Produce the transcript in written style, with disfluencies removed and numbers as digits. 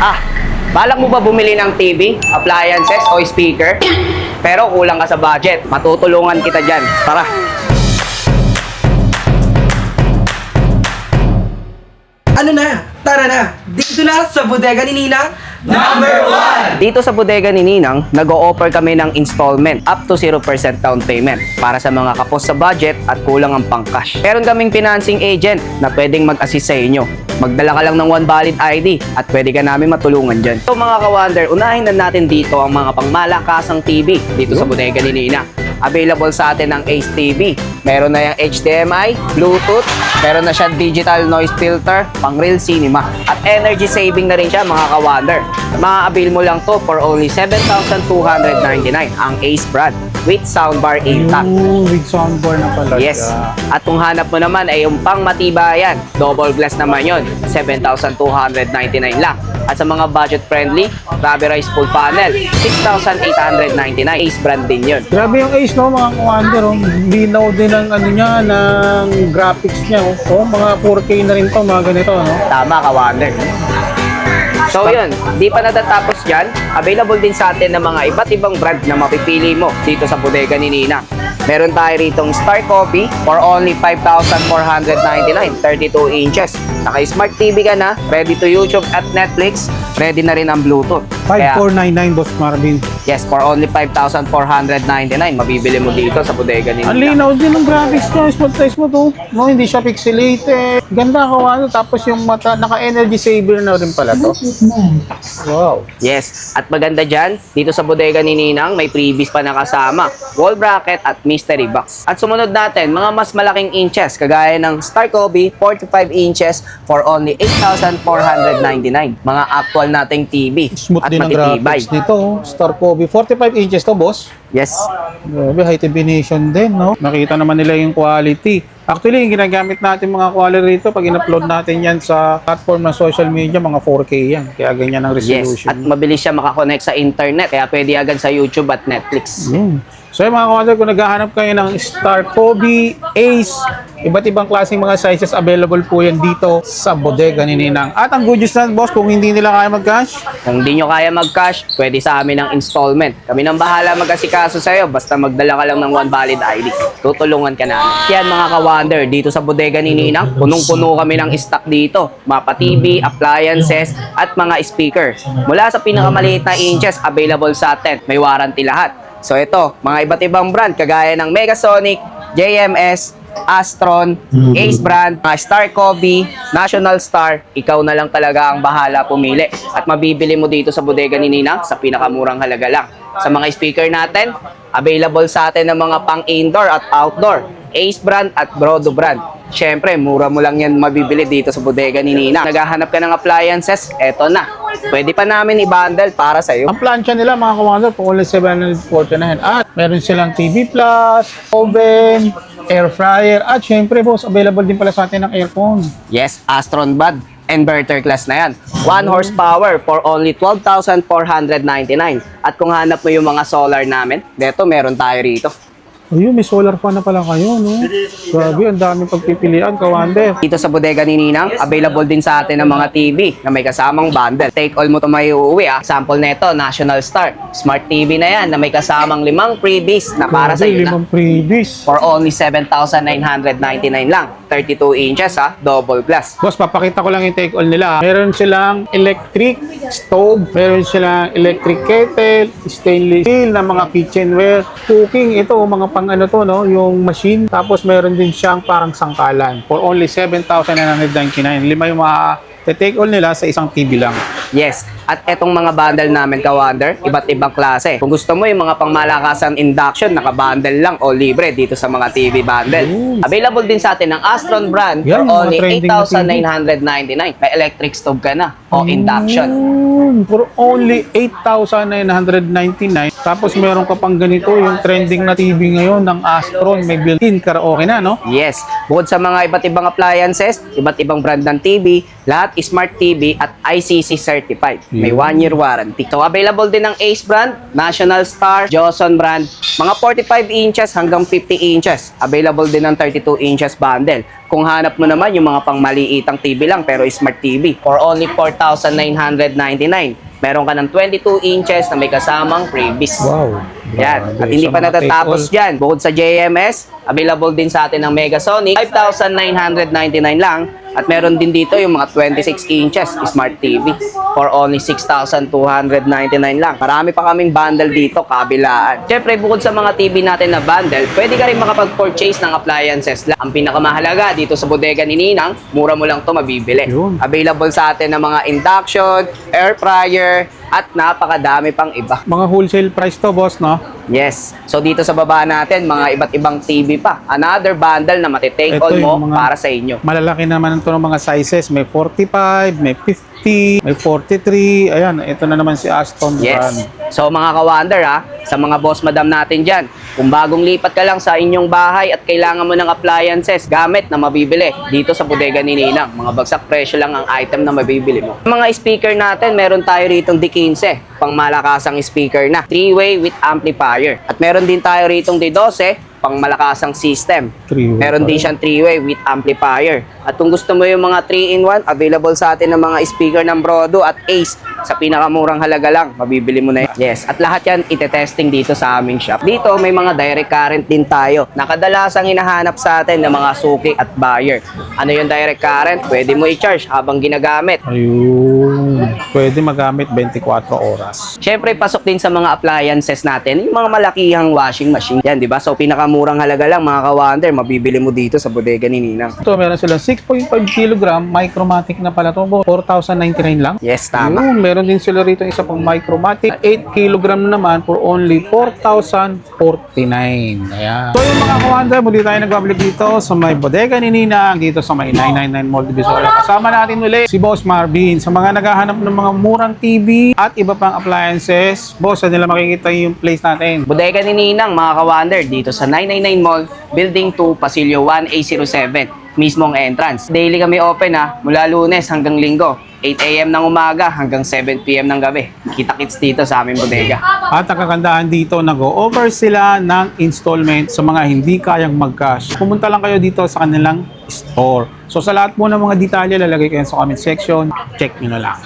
Ah, balak mo ba bumili ng TV, appliances o speaker? Pero kulang ka sa budget. Matutulungan kita dyan. Tara! Ano na? Tara na! Dito na sa bodega ni Ninang. Dito sa bodega ni Ninang, nag-o-offer kami ng installment up to 0% down payment para sa mga kapos sa budget at kulang ang pang-cash. Meron kaming financing agent na pwedeng mag-assist sa inyo. Magdala ka lang ng one valid ID at pwede ka namin matulungan dyan. So mga ka-wonder, unahin na natin dito ang mga pangmalakasang TV dito sa bodega ni Ninang. Available sa atin ng Ace TV. Meron na yung HDMI, Bluetooth, meron na siya digital noise filter, pang real cinema. At energy saving na rin siya mga ka-wonder. Ma-avail mo lang to for only 7,299 ang Ace brand with soundbar intact. With soundbar na pala Yes. siya. At kung hanap mo naman ay yung pang matibayan, double glass naman yon, 7,299 lang. At sa mga budget friendly, rubberized full panel, 6,899. Ace brand din yun. Grabe yung Ace, no, mga commander. Oh. Linaw din ng ano niya, ng graphics niya. Oh. Mga 4K na rin to, mga ganito, no? Tama ka, Wonder. So yun, di pa natatapos dyan, available din sa atin ng mga iba't ibang brand na mapipili mo dito sa bodega ni Nina. Meron tayo ritong Star Coffee for only 5,499, 32 inches. Naka-smart TV ka na, ready to YouTube at Netflix, ready na rin ang Bluetooth. Kaya, 5499, Boss Marvin. yes, for only 5,499, mabibili mo dito sa bodega ni Ang Nina. linaw din ng graphics niya. Smooth size mo to. No, hindi siya pixelated. Ganda ka, ano. Tapos yung mata, naka-energy saver na rin pala to. Wow. Yes, at maganda dyan, dito sa bodega ni Ninang, may freebies pa na kasama, wall bracket at mystery box. At sumunod natin, mga mas malaking inches, kagaya ng Star Coffee, 45 inches for only 8,499. Mga actual nating TV Smooth at din ang matitibay. graphics nito. Oh. Star Kobe. 45 inches to, boss. Yes, Grabe, high definition din, no? Nakita naman nila yung quality. Actually, yung ginagamit natin mga quality rito, pag in-upload natin yan sa platform ng social media, mga 4K yan. Kaya ganyan ang yes. resolution. At mabilis siya makakonect sa internet, kaya pwede agad sa YouTube at Netflix. So yung mga kawander, kung naghahanap kayo ng Star Kobe, Ace, iba't ibang klaseng mga sizes, available po yan dito sa bodega ni Ninang. At ang good news na, boss, kung hindi nila kaya mag-cash, Kung di nyo kaya mag-cash, pwede sa amin ng installment. Kami nang bahala mag-asikaso sa'yo, basta magdala ka lang ng one valid ID. Tutulungan ka namin. Yan mga ka-wonder, dito sa bodega ni Ninang, punong-puno kami ng stock dito. Mapa TV, appliances, at mga speaker. Mula sa pinakamaliit na inches, available sa atin. May warranty lahat. So ito, mga iba't ibang brand, kagaya ng Megasonic, JMS, Astron, Ace brand, Star Kobe, National Star, ikaw na lang talaga ang bahala pumili. At mabibili mo dito sa bodega ni Ninang sa pinakamurang halaga lang. Sa mga speaker natin, available sa atin ng mga pang-indoor at outdoor, Ace brand at Brodo brand. Siyempre, mura mo lang yan mabibili dito sa bodega ni Ninang. Naghahanap ka ng appliances, eto na. Pwede pa namin i-bundle para sa'yo. ang plancha nila mga kawander, po only 749. At meron silang TV Plus, oven, air fryer, at syempre, boss, available din pala sa atin ng aircon. Yes, Astron Bud. Inverter class na yan. 1 horsepower for only 12,499. At kung hanap mo yung mga solar namin, deto meron tayo rito. Ayun, may solar fan na pala kayo, no? Grabe, ang daming pagpipilian, kawander. Dito sa bodega ni Ninang, available din sa atin ng mga TV na may kasamang bundle. Take all mo to may uuwi ah. Sample neto, National Star. Smart TV na yan na may kasamang 5 freebies na para sa iyo na. 5 freebies. For only 7,999 lang. 32 inches ha, double glass. Boss, papakita ko lang yung take all nila. Meron silang electric stove, meron silang electric kettle, stainless steel na mga kitchenware, cooking, ito mga pang ano to, no, yung machine. Tapos meron din siyang parang sangkalan for only 7,999. 5 yung mga take all nila sa isang TV lang. Yes, at etong mga bundle namin ka-wonder, iba't ibang klase. Kung gusto mo yung mga pangmalakasan induction, naka-bundle lang o libre dito sa mga TV bundle. Available din sa atin ng Astron brand Yan, for mga only trending na TV. 8,999. May electric stove ka na o induction. For only 8,999. Tapos meron ka pang ganito, yung trending na TV ngayon ng Astron, may built-in karaoke na, no? Yes, bukod sa mga iba't ibang appliances, iba't ibang brand ng TV, lahat Smart TV at ICC certified. May 1-year warranty. So available din ng Ace brand, National Star, Johnson brand, mga 45 inches hanggang 50 inches. Available din ng 32 inches bundle. Kung hanap mo naman yung mga pang maliitang TV lang pero Smart TV for only 4,999. Meron ka ng 22 inches na may kasamang freebies. Wow. Yan. At Grabe. hindi Sa pa mga natatapos take-all. dyan. Bukod sa JMS, available din sa atin ng Megasonic, 5,999 lang. At meron din dito yung mga 26 inches Smart TV for only 6,299 lang. Marami pa kaming bundle dito, kabilaan. Siyempre, bukod sa mga TV natin na bundle, pwede ka rin makapag-purchase ng appliances lang. Ang pinakamahalaga dito sa bodega ni Ninang, mura mo lang to mabibili. Yun. Available sa atin ng mga induction, air fryer, at napakadami pang iba. Mga wholesale price to, boss, no? Yes. So dito sa baba natin, mga iba't ibang TV pa. Another bundle na matitake Ito all mo yung mga- para sa inyo. Malalaki naman ito ng mga sizes. May 45, may 50, may 43. Ayan, ito na naman si Aston brand. Yes. So mga ka-wonder sa mga boss madam natin dyan, kung bagong lipat ka lang sa inyong bahay at kailangan mo ng appliances, gamit na mabibili dito sa bodega ni Ninang. Mga bagsak presyo lang ang item na mabibili mo. Mga speaker natin, meron tayo ritong D15, pang malakasang speaker na. 3-way with amplifier. At meron din tayo ritong D12, pang malakasang system. 3-way Meron din siyang 3-way with amplifier. At kung gusto mo yung mga 3-in-1, available sa atin ng mga speaker ng Brodo at Ace. Sa pinakamurang halaga lang, mabibili mo na yan. Yes, at lahat yan ite-testing dito sa aming shop. Dito may mga direct current din tayo. Nakadalasang hinahanap sa atin ng mga suki at buyer. Ano yung direct current? Pwede mo i-charge habang ginagamit. Ayun. Pwede magamit 24 oras. Siyempre, pasok din sa mga appliances natin, yung mga malakihang washing machine. Yan, di ba? So, pinakamurang halaga lang, mga ka-wonder, mabibili mo dito sa bodega ni Ninang. Ito, meron silang 6.5 kg, Micromatic na pala ito. 4,099 lang. Yes, tama. Ayun, meron din sila rito isa pang Micromatic. 8 kg naman for only 4,049. Ayan. So yung mga kawanda, muli tayo nagbabalik dito sa may bodega ni Ninang, dito sa may 999 Mall Divisoria. Kasama natin ulit si Boss Marvin. Sa mga naghahanap ng mga murang TV at iba pang appliances, boss, saan nila makikita yung place natin? Bodega ni Ninang, mga ka-wonder, dito sa 999 Mall, Building 2, Pasilyo 1A07, mismong entrance. Daily kami open mula Lunes hanggang Linggo. 8 AM ng umaga hanggang 7 PM ng gabi. Kita-kits dito sa aming bodega. At ang kagandahan dito, nag-o-offer sila ng installment sa mga hindi kayang mag-cash. Pumunta lang kayo dito sa kanilang store. So sa lahat po ng mga detalye, lalagay ko yan sa comment section. Check nyo na lang.